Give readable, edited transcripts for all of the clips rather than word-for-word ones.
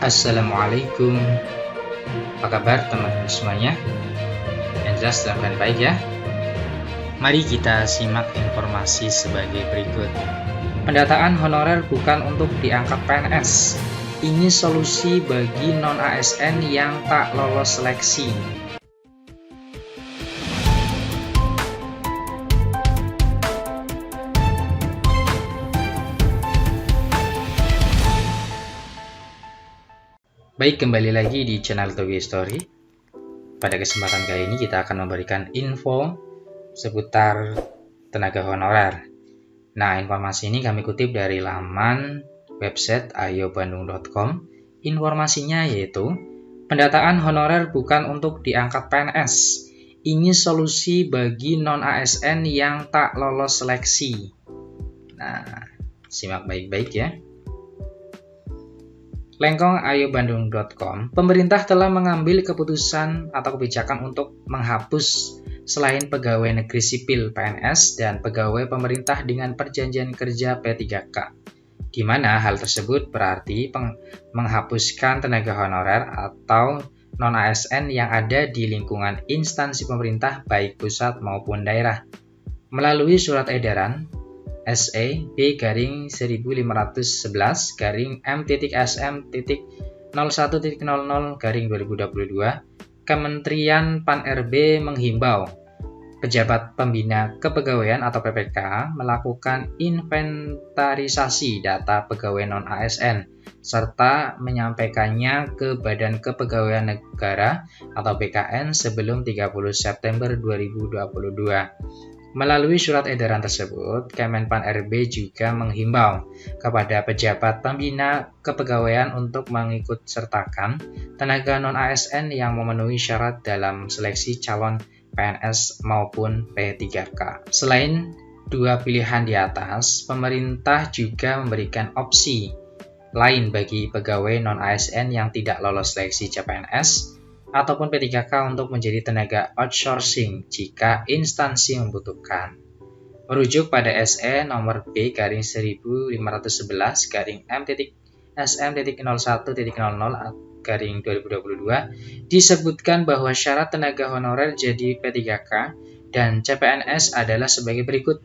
Assalamualaikum. Apa kabar teman-teman semuanya? Yang jelas dalam keadaan baik ya. Mari kita simak informasi sebagai berikut. Pendataan honorer bukan untuk diangkat PNS. Ini solusi bagi non-ASN yang tak lolos seleksi. Baik, kembali lagi di channel Toge Story. Pada kesempatan kali ini kita akan memberikan info seputar tenaga honorer. Nah, informasi ini kami kutip dari laman website ayobandung.com. Informasinya yaitu, pendataan honorer bukan untuk diangkat PNS. Ini solusi bagi non-ASN yang tak lolos seleksi. Nah, simak baik-baik ya. Lengkong ayobandung.com, pemerintah telah mengambil keputusan atau kebijakan untuk menghapus selain pegawai negeri sipil PNS dan pegawai pemerintah dengan perjanjian kerja P3K, di mana hal tersebut berarti menghapuskan tenaga honorer atau non-ASN yang ada di lingkungan instansi pemerintah baik pusat maupun daerah. Melalui surat edaran SE B/M.SM.01.00/2022, Kementerian Pan-RB menghimbau pejabat pembina kepegawaian atau PPK melakukan inventarisasi data pegawai non-ASN serta menyampaikannya ke Badan Kepegawaian Negara atau BKN sebelum 30 September 2022. Melalui surat edaran tersebut, Kemenpan RB juga menghimbau kepada pejabat pembina kepegawaian untuk mengikut sertakan tenaga non-ASN yang memenuhi syarat dalam seleksi calon PNS maupun P3K. Selain dua pilihan di atas, pemerintah juga memberikan opsi lain bagi pegawai non-ASN yang tidak lolos seleksi CPNS ataupun P3K untuk menjadi tenaga outsourcing jika instansi membutuhkan. Merujuk pada SE nomor B/M.SM.01.00/2022 disebutkan bahwa syarat tenaga honorer jadi P3K dan CPNS adalah sebagai berikut.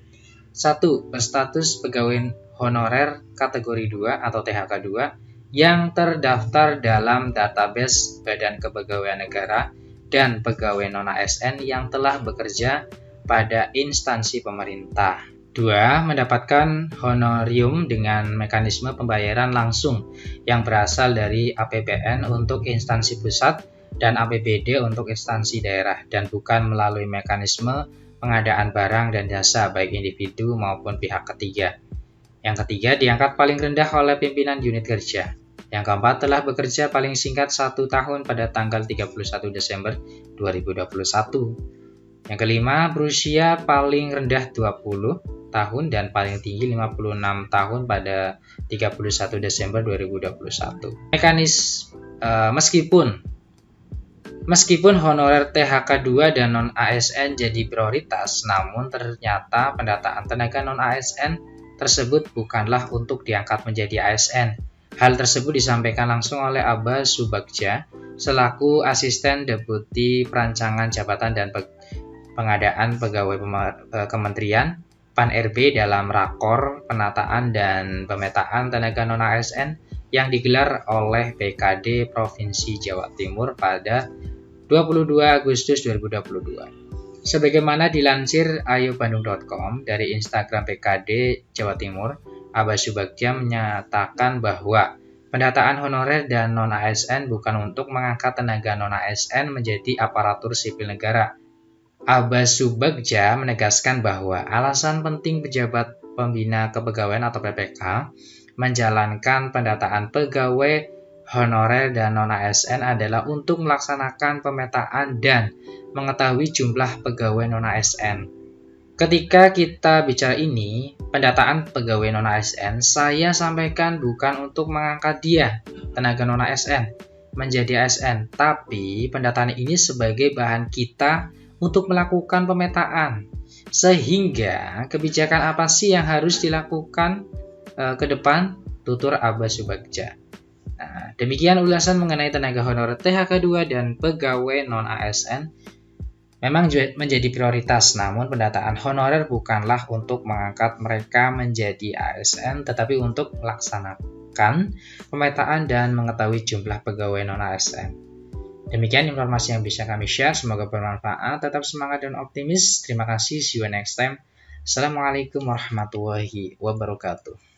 1. Berstatus pegawai honorer kategori 2 atau THK 2 yang terdaftar dalam database Badan Kepegawaian Negara dan pegawai non-ASN yang telah bekerja pada instansi pemerintah. 2. Mendapatkan honorium dengan mekanisme pembayaran langsung yang berasal dari APBN untuk instansi pusat dan APBD untuk instansi daerah dan bukan melalui mekanisme pengadaan barang dan jasa baik individu maupun pihak ketiga. Yang ketiga, diangkat paling rendah oleh pimpinan unit kerja. Yang keempat, telah bekerja paling singkat 1 tahun pada tanggal 31 Desember 2021. Yang kelima, berusia paling rendah 20 tahun dan paling tinggi 56 tahun pada 31 Desember 2021. Meskipun honorer THK 2 dan non-ASN jadi prioritas, namun ternyata pendataan tenaga non-ASN tersebut bukanlah untuk diangkat menjadi ASN. Hal tersebut disampaikan langsung oleh Aba Subagja selaku Asisten Deputi Perancangan Jabatan dan Pengadaan Pegawai Kementerian Pan-RB dalam Rakor Penataan dan Pemetaan Tenaga Non-ASN yang digelar oleh BKD Provinsi Jawa Timur pada 22 Agustus 2022. Sebagaimana dilansir ayobandung.com dari Instagram BKD Jawa Timur, Aba Subagja menyatakan bahwa pendataan honorer dan non-ASN bukan untuk mengangkat tenaga non-ASN menjadi aparatur sipil negara. Aba Subagja menegaskan bahwa alasan penting pejabat pembina kepegawaian atau PPK menjalankan pendataan pegawai honorer dan non-ASN adalah untuk melaksanakan pemetaan dan mengetahui jumlah pegawai non-ASN. Ketika kita bicara ini, pendataan pegawai non-ASN, saya sampaikan bukan untuk mengangkat dia, tenaga non-ASN, menjadi ASN, tapi pendataan ini sebagai bahan kita untuk melakukan pemetaan. Sehingga kebijakan apa sih yang harus dilakukan ke depan, tutur Aba Subagja. Nah, demikian ulasan mengenai tenaga honorer THK2 dan pegawai non-ASN. Memang menjadi prioritas, namun pendataan honorer bukanlah untuk mengangkat mereka menjadi ASN, tetapi untuk melaksanakan pemetaan dan mengetahui jumlah pegawai non-ASN. Demikian informasi yang bisa kami share, semoga bermanfaat, tetap semangat dan optimis. Terima kasih, see you next time. Assalamualaikum warahmatullahi wabarakatuh.